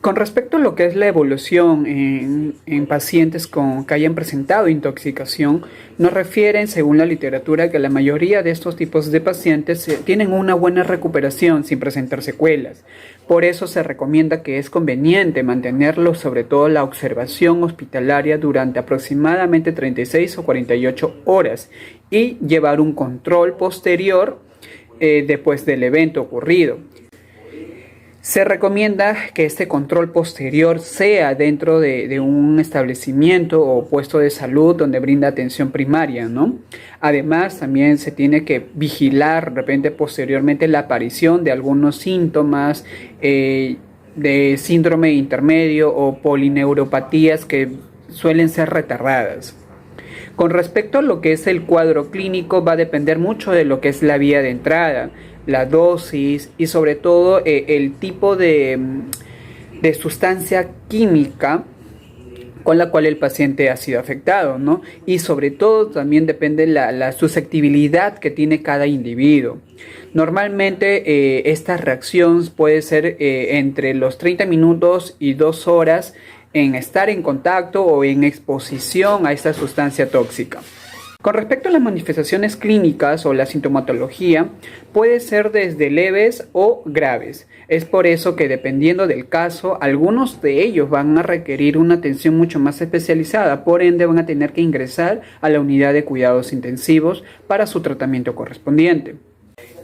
Con respecto a lo que es la evolución en pacientes que hayan presentado intoxicación, nos refieren, según la literatura, que la mayoría de estos tipos de pacientes tienen una buena recuperación sin presentar secuelas. Por eso se recomienda que es conveniente mantenerlo, sobre todo la observación hospitalaria, durante aproximadamente 36 o 48 horas y llevar un control posterior después del evento ocurrido. Se recomienda que este control posterior sea dentro de un establecimiento o puesto de salud donde brinda atención primaria, ¿no? Además, también se tiene que vigilar de repente posteriormente la aparición de algunos síntomas de síndrome intermedio o polineuropatías que suelen ser retardadas. Con respecto a lo que es el cuadro clínico, va a depender mucho de lo que es la vía de entrada, la dosis y sobre todo el tipo de sustancia química con la cual el paciente ha sido afectado, ¿no? Y sobre todo también depende la susceptibilidad que tiene cada individuo. Normalmente esta reacción puede ser entre los 30 minutos y 2 horas en estar en contacto o en exposición a esta sustancia tóxica. Con respecto a las manifestaciones clínicas o la sintomatología, puede ser desde leves o graves. Es por eso que, dependiendo del caso, algunos de ellos van a requerir una atención mucho más especializada, por ende van a tener que ingresar a la unidad de cuidados intensivos para su tratamiento correspondiente.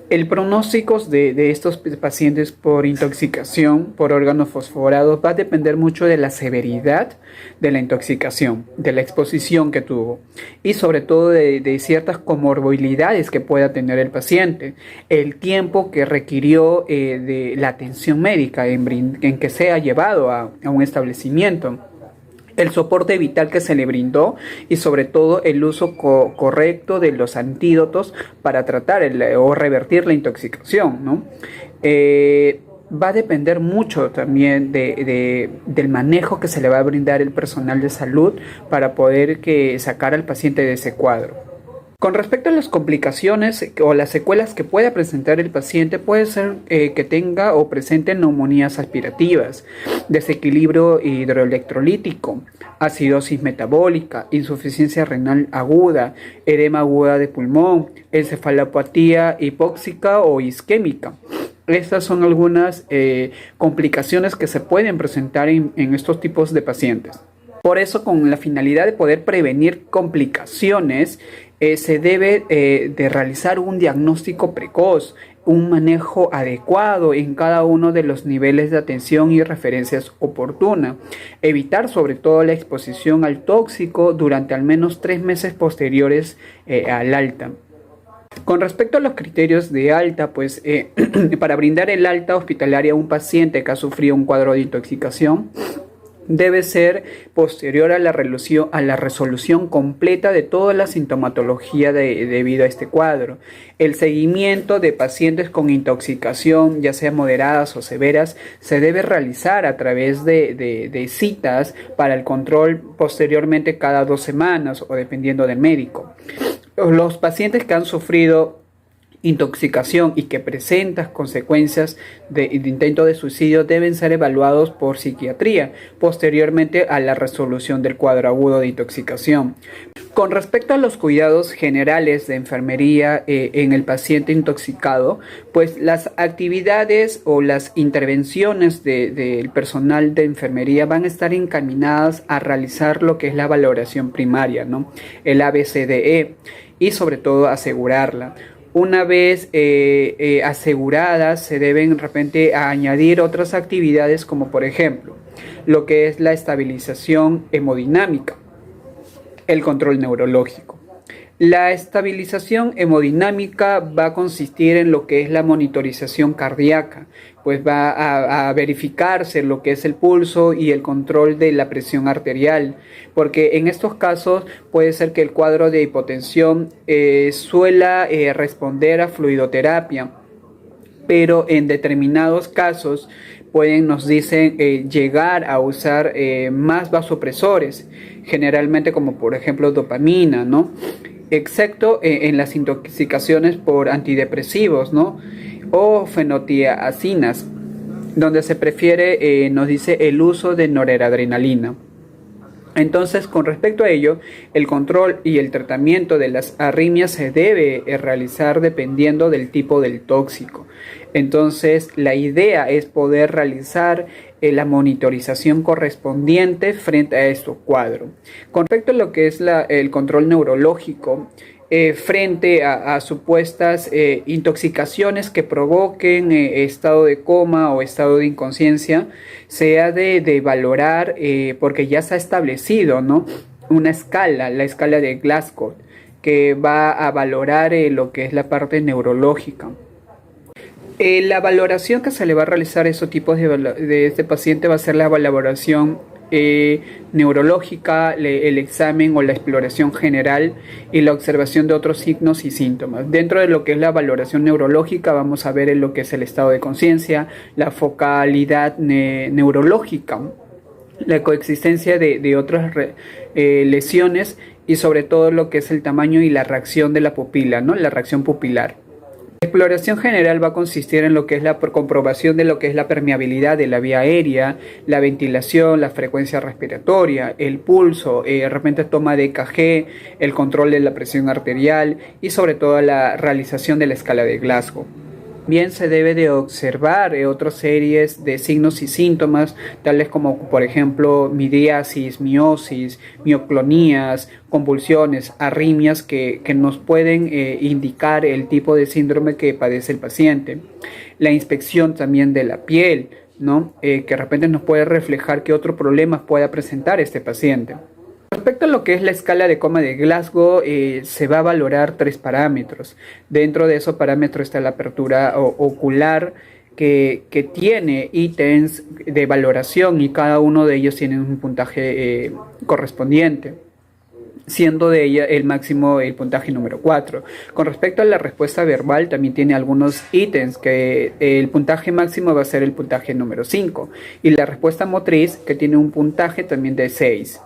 El pronóstico de estos pacientes por intoxicación por órganos fosforados va a depender mucho de la severidad de la intoxicación, de la exposición que tuvo y sobre todo de ciertas comorbilidades que pueda tener el paciente, el tiempo que requirió de la atención médica en que sea llevado a un establecimiento, el soporte vital que se le brindó y sobre todo el uso correcto de los antídotos para tratar o revertir la intoxicación, ¿no? Va a depender mucho también del manejo que se le va a brindar el personal de salud para poder sacar al paciente de ese cuadro. Con respecto a las complicaciones o las secuelas que pueda presentar el paciente, puede ser que tenga o presente neumonías aspirativas, desequilibrio hidroelectrolítico, acidosis metabólica, insuficiencia renal aguda, edema aguda de pulmón, encefalopatía hipóxica o isquémica. Estas son algunas complicaciones que se pueden presentar en estos tipos de pacientes. Por eso, con la finalidad de poder prevenir complicaciones, se debe de realizar un diagnóstico precoz, un manejo adecuado en cada uno de los niveles de atención y referencias oportuna. Evitar sobre todo la exposición al tóxico durante al menos 3 meses posteriores al alta. Con respecto a los criterios de alta, pues para brindar el alta hospitalaria a un paciente que ha sufrido un cuadro de intoxicación, debe ser posterior a la resolución completa de toda la sintomatología debido a este cuadro. El seguimiento de pacientes con intoxicación, ya sea moderadas o severas, se debe realizar a través de citas para el control posteriormente cada 2 semanas o dependiendo del médico. Los pacientes que han sufrido intoxicación y que presentan consecuencias de intento de suicidio deben ser evaluados por psiquiatría posteriormente a la resolución del cuadro agudo de intoxicación. Con respecto a los cuidados generales de enfermería en el paciente intoxicado, pues las actividades o las intervenciones del personal de enfermería van a estar encaminadas a realizar lo que es la valoración primaria, ¿no? El ABCDE, y sobre todo asegurarla. Una vez aseguradas, se deben de repente añadir otras actividades como por ejemplo lo que es la estabilización hemodinámica, el control neurológico. La estabilización hemodinámica va a consistir en lo que es la monitorización cardíaca, pues va a verificarse lo que es el pulso y el control de la presión arterial, porque en estos casos puede ser que el cuadro de hipotensión suela responder a fluidoterapia, pero en determinados casos nos dicen llegar a usar más vasopresores, generalmente como por ejemplo dopamina, ¿no? Excepto en las intoxicaciones por antidepresivos, ¿no? O fenotiazinas. donde se prefiere, nos dice, el uso de noradrenalina. Entonces, con respecto a ello, el control y el tratamiento de las arritmias se debe realizar dependiendo del tipo del tóxico. Entonces, la idea es poder realizar la monitorización correspondiente frente a estos cuadros. Con respecto a lo que es el control neurológico, frente a supuestas intoxicaciones que provoquen estado de coma o estado de inconsciencia, se ha de valorar, porque ya se ha establecido, ¿no?, una escala, la escala de Glasgow, que va a valorar lo que es la parte neurológica. La valoración que se le va a realizar a esos tipos de este paciente va a ser la valoración neurológica, el examen o la exploración general y la observación de otros signos y síntomas. Dentro de lo que es la valoración neurológica vamos a ver en lo que es el estado de conciencia, la focalidad neurológica, la coexistencia de otras lesiones y sobre todo lo que es el tamaño y la reacción de la pupila, ¿no?, la reacción pupilar. La exploración general va a consistir en lo que es la comprobación de lo que es la permeabilidad de la vía aérea, la ventilación, la frecuencia respiratoria, el pulso, de repente toma de EKG, el control de la presión arterial y sobre todo la realización de la escala de Glasgow. Bien, se debe de observar otras series de signos y síntomas, tales como, por ejemplo, midriasis, miosis, mioclonías, convulsiones, arritmias, que nos pueden indicar el tipo de síndrome que padece el paciente. La inspección también de la piel, ¿no?, que de repente nos puede reflejar qué otros problemas pueda presentar este paciente. Respecto a lo que es la escala de coma de Glasgow, se va a valorar 3 parámetros. Dentro de esos parámetros está la apertura ocular, que tiene ítems de valoración y cada uno de ellos tiene un puntaje correspondiente, siendo de ella el máximo el puntaje número 4. Con respecto a la respuesta verbal, también tiene algunos ítems, que el puntaje máximo va a ser el puntaje número 5, y la respuesta motriz, que tiene un puntaje también de 6.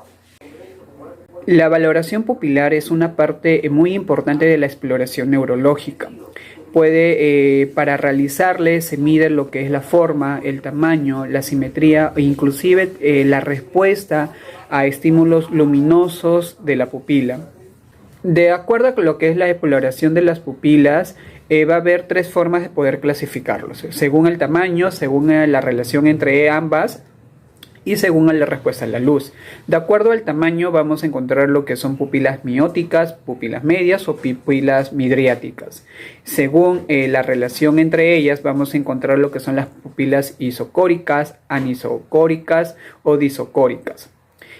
La valoración pupilar es una parte muy importante de la exploración neurológica. Para realizarle se mide lo que es la forma, el tamaño, la simetría e inclusive la respuesta a estímulos luminosos de la pupila. De acuerdo con lo que es la exploración de las pupilas, va a haber 3 formas de poder clasificarlos, según el tamaño, según la relación entre ambas y según la respuesta a la luz. De acuerdo al tamaño vamos a encontrar lo que son pupilas mióticas, pupilas medias o pupilas midriáticas. Según la relación entre ellas vamos a encontrar lo que son las pupilas isocóricas, anisocóricas o disocóricas.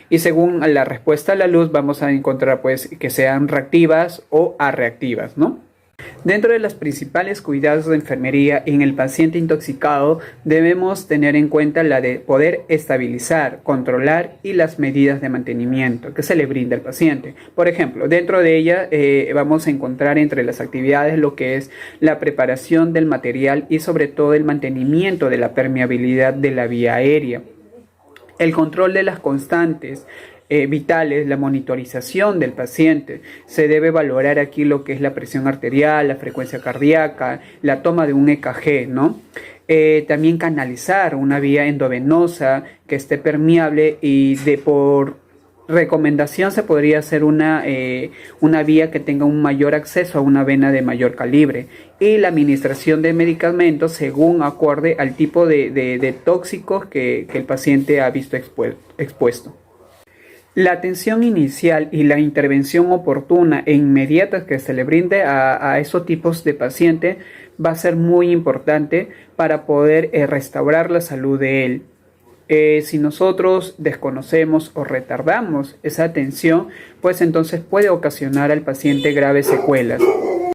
Y según la respuesta a la luz vamos a encontrar pues que sean reactivas o arreactivas, ¿no? Dentro de los principales cuidados de enfermería en el paciente intoxicado debemos tener en cuenta la de poder estabilizar, controlar y las medidas de mantenimiento que se le brinda al paciente. Por ejemplo, dentro de ella vamos a encontrar entre las actividades lo que es la preparación del material y sobre todo el mantenimiento de la permeabilidad de la vía aérea, el control de las constantes vitales, la monitorización del paciente. Se debe valorar aquí lo que es la presión arterial, la frecuencia cardíaca, la toma de un EKG, ¿no? También canalizar una vía endovenosa que esté permeable y por recomendación se podría hacer una vía que tenga un mayor acceso a una vena de mayor calibre, y la administración de medicamentos según acorde al tipo de tóxicos que el paciente ha visto expuesto. La atención inicial y la intervención oportuna e inmediata que se le brinde a esos tipos de paciente va a ser muy importante para poder restaurar la salud de él. Si nosotros desconocemos o retardamos esa atención, pues entonces puede ocasionar al paciente graves secuelas.